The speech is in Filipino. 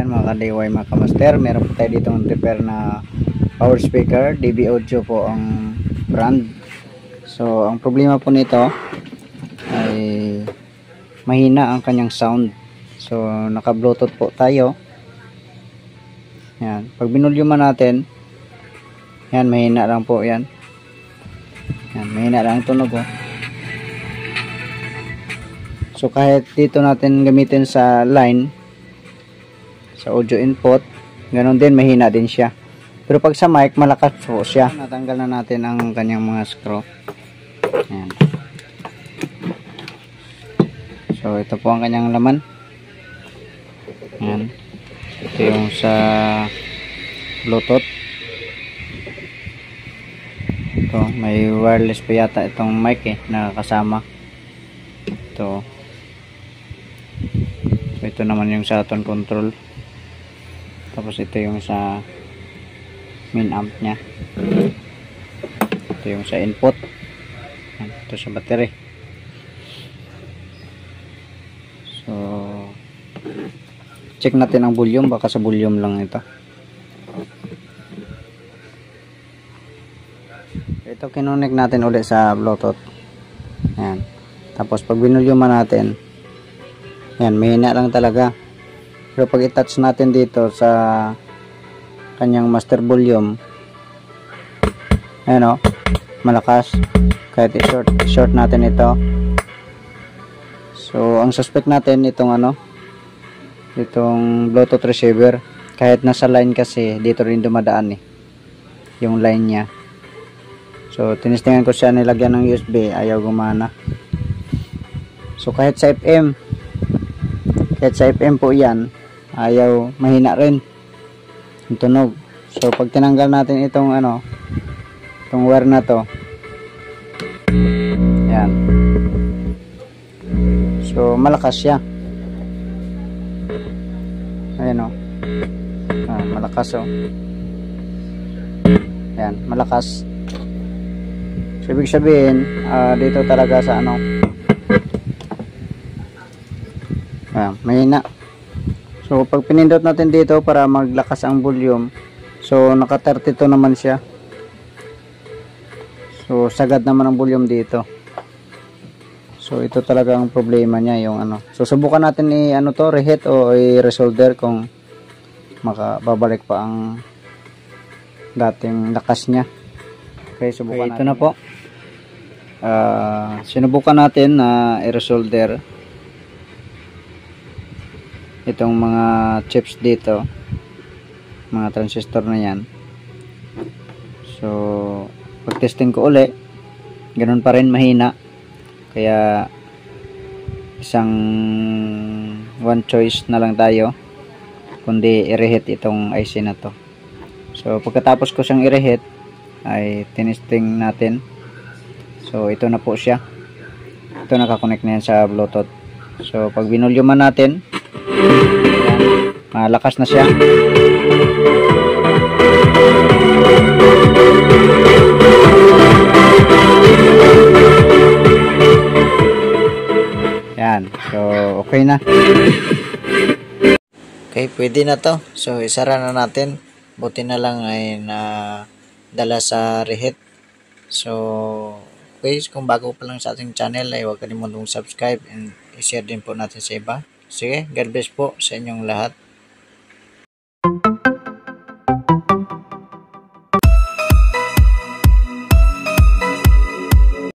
Ayan mga ka-DIY, mga ka-master, meron po tayo dito ng repair na power speaker. DB Audio po ang brand. So ang problema po nito ay mahina ang kanyang sound. So naka bluetooth po tayo. Ayan, pag binulyuman natin, yan, mahina lang po yan. Yan, mahina lang ang tunog oh. So kahit dito natin gamitin sa line, sa audio input, ganoon din, mahina din siya. Pero pag sa mic, malakas po siya. Natanggal na natin ang kanyang mga screw. Ayan. So ito po ang kanyang laman. Ayan. Ito yung sa Bluetooth. Ito, may wireless pa yata itong mic na kasama. Ito. So ito naman yung sa tone control. Tapos ito yung sa main amp nya. Ito yung sa input. Ito sa battery. So check natin ang volume, baka sa volume lang ito. Ito kinunik natin ulit sa Bluetooth. Ayan. Tapos pag binulyuman natin, ayan, mahina lang talaga. Pero pag i-touch natin dito sa kanyang master volume, ayan o, malakas. Kahit i-short natin ito. So ang suspect natin itong itong Bluetooth receiver. Kahit nasa line kasi, dito rin dumadaan yung line nya. So tinistingan ko siya, nilagyan ng USB, ayaw gumana. So kahit sa FM po yan, ayaw, mahina rin yung tunog. So pag tinanggal natin itong itong wire na to, yan, so malakas siya. Ayan o, malakas o, yan, malakas. So ibig sabihin, dito talaga sa mahina. So pag pinindot natin dito para maglakas ang volume, so naka 32 naman siya. So sagad naman ang volume dito. So ito talaga ang problema niya, yung So subukan natin reheat o i-resolder kung makababalik pa ang dating lakas niya. Okay, subukan natin. Ito na po. Sinubukan natin na i-resolder itong mga chips dito, mga transistor na yan. So pag testing ko uli, ganun pa rin, mahina. Kaya isang one choice na lang tayo, kundi i-reheat itong IC na to. So pagkatapos ko siyang i-reheat, ay tinesting natin. So ito na po siya. Ito, nakakonect na yan sa Bluetooth. So pag binulyuman natin, malakas na siya. Yan. So okay na. Okay, pwede na to. So isara na natin. Buti na lang ay dala sa reheat. So okay, kung bago pa lang sa ating channel, ay huwag kalimutong subscribe and i-share din po natin sa iba. Sige, God bless po sa inyong lahat.